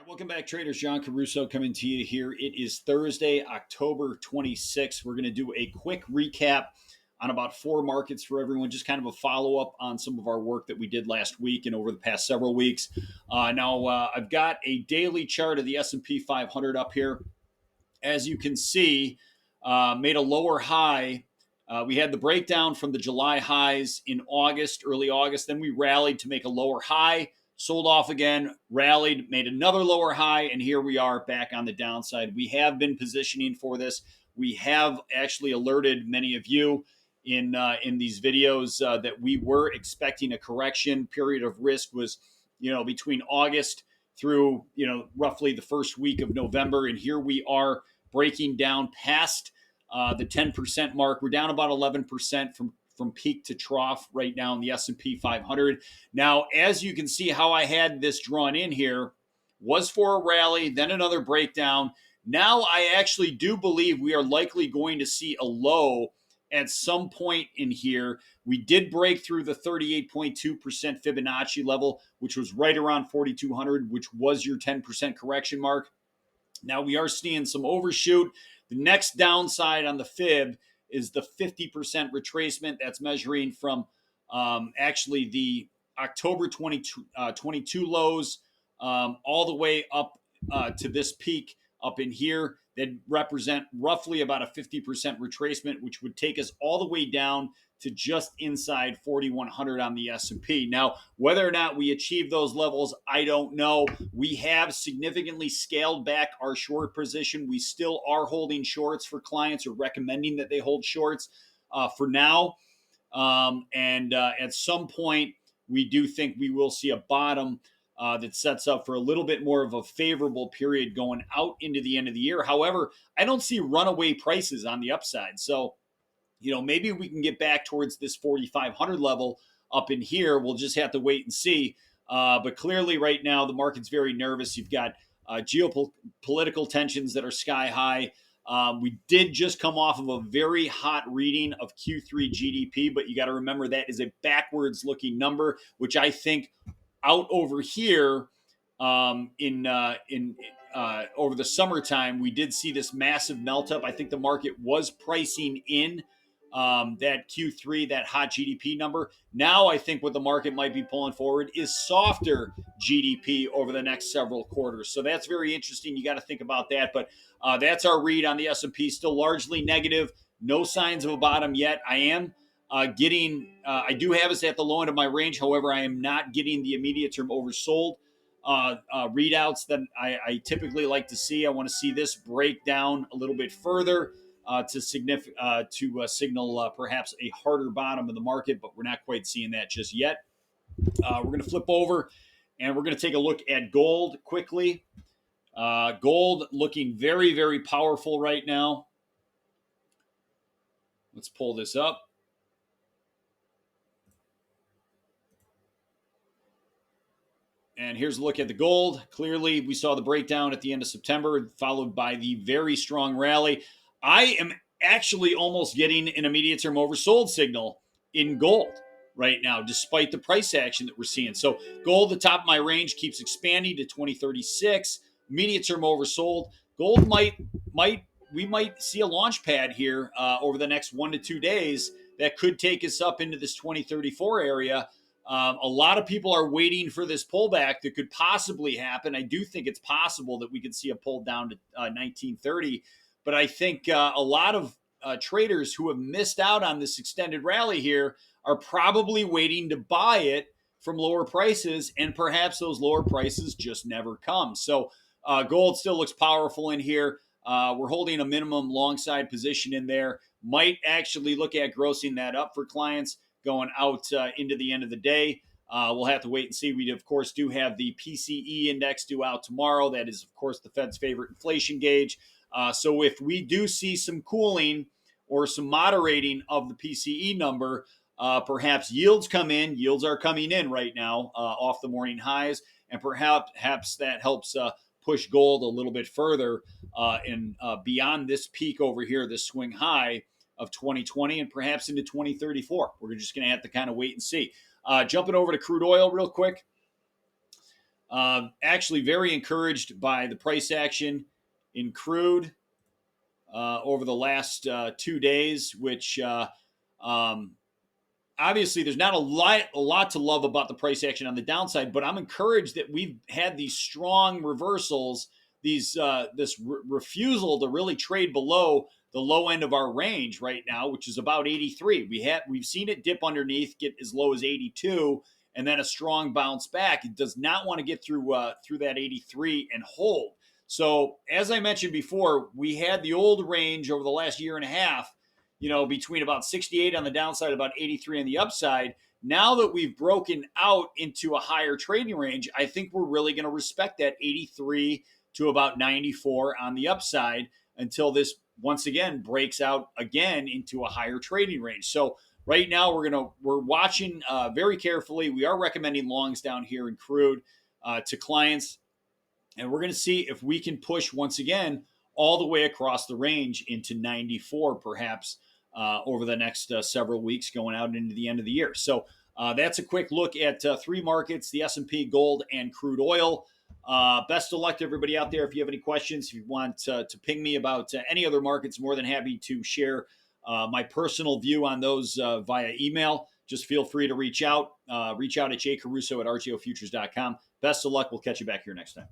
Welcome back, traders. John Caruso coming to you here. It is Thursday, October 26th. We're going to do a quick recap on about four markets for everyone, just kind of a follow-up on some of our work that we did last week and over the past several weeks. I've got a daily chart of the S&P 500 up here. As you can see, made a lower high. We had the breakdown from the July highs in August, early August. Then we rallied to make a lower high, sold off again, rallied, made another lower high, and here we are back on the downside. We have been positioning for this. We have actually alerted many of you in these videos that we were expecting a correction. Period of risk was, between August through, roughly the first week of November, and here we are breaking down past the 10% mark. We're down about 11% from peak to trough right now in the S&P 500. Now, as you can see, how I had this drawn in here was for a rally, then another breakdown. Now, I actually do believe we are likely going to see a low at some point in here. We did break through the 38.2% Fibonacci level, which was right around 4,200, which was your 10% correction mark. Now, we are seeing some overshoot. The next downside on the fib is the 50% retracement. That's measuring from actually the October 2022 lows all the way up to this peak up in here. That represent roughly about a 50% retracement, which would take us all the way down to just inside 4,100 on the S&P. Now, whether or not we achieve those levels, I don't know. We have significantly scaled back our short position. We still are holding shorts for clients, or recommending that they hold shorts for now. At some point, we do think we will see a bottom that sets up for a little bit more of a favorable period going out into the end of the year. However, I don't see runaway prices on the upside. So, maybe we can get back towards this 4,500 level up in here. We'll just have to wait and see. But clearly right now, the market's very nervous. You've got geopolitical tensions that are sky high. We did just come off of a very hot reading of Q3 GDP, but you got to remember that is a backwards looking number, which I think out over here over the summertime, we did see this massive melt up. I think the market was pricing in that Q3, that hot GDP number. Now I think what the market might be pulling forward is softer GDP over the next several quarters. So that's very interesting. You got to think about that. But that's our read on the S&P, still largely negative. No signs of a bottom yet. I am I do have us at the low end of my range. However, I am not getting the immediate term oversold readouts that I typically like to see. I want to see this break down a little bit further to signal perhaps a harder bottom of the market, but we're not quite seeing that just yet. We're going to flip over and we're going to take a look at gold quickly. Gold looking very, very powerful right now. Let's pull this up. And here's a look at the gold. Clearly, we saw the breakdown at the end of September, followed by the very strong rally. I am actually almost getting an immediate term oversold signal in gold right now, despite the price action that we're seeing. So gold, the top of my range, keeps expanding to 2036. Immediate term oversold. Gold we might see a launch pad here over the next 1 to 2 days that could take us up into this 2034 area. A lot of people are waiting for this pullback that could possibly happen. I do think it's possible that we could see a pull down to 1930. But I think a lot of traders who have missed out on this extended rally here are probably waiting to buy it from lower prices, and perhaps those lower prices just never come. So gold still looks powerful in here. We're holding a minimum long side position in there. Might actually look at grossing that up for clients going out into the end of the day. We'll have to wait and see. We, of course, do have the PCE index due out tomorrow. That is, of course, the Fed's favorite inflation gauge. So if we do see some cooling or some moderating of the PCE number, perhaps yields come in. Yields are coming in right now off the morning highs, and perhaps that helps push gold a little bit further and beyond this peak over here, this swing high of 2020 and perhaps into 2034. We're just going to have to kind of wait and see. Jumping over to crude oil real quick. Actually, very encouraged by the price action in crude over the last 2 days, which um, obviously there's not a lot to love about the price action on the downside, but I'm encouraged that we've had these strong reversals, this refusal to really trade below the low end of our range right now, which is about 83. We've seen it dip underneath, get as low as 82, and then a strong bounce back. It does not want to get through that 83 and hold. So as I mentioned before, we had the old range over the last year and a half, between about 68 on the downside, about 83 on the upside. Now that we've broken out into a higher trading range, I think we're really going to respect that 83 to about 94 on the upside until this once again breaks out again into a higher trading range. So right now we're watching very carefully. We are recommending longs down here in crude to clients, and we're going to see if we can push once again all the way across the range into 94, perhaps over the next several weeks, going out into the end of the year. So that's a quick look at three markets: the S&P, gold, and crude oil. Best of luck to everybody out there. If you have any questions, if you want to ping me about any other markets, more than happy to share my personal view on those via email. Just feel free to reach out. Reach out at jcaruso at rjofutures.com. Best of luck. We'll catch you back here next time.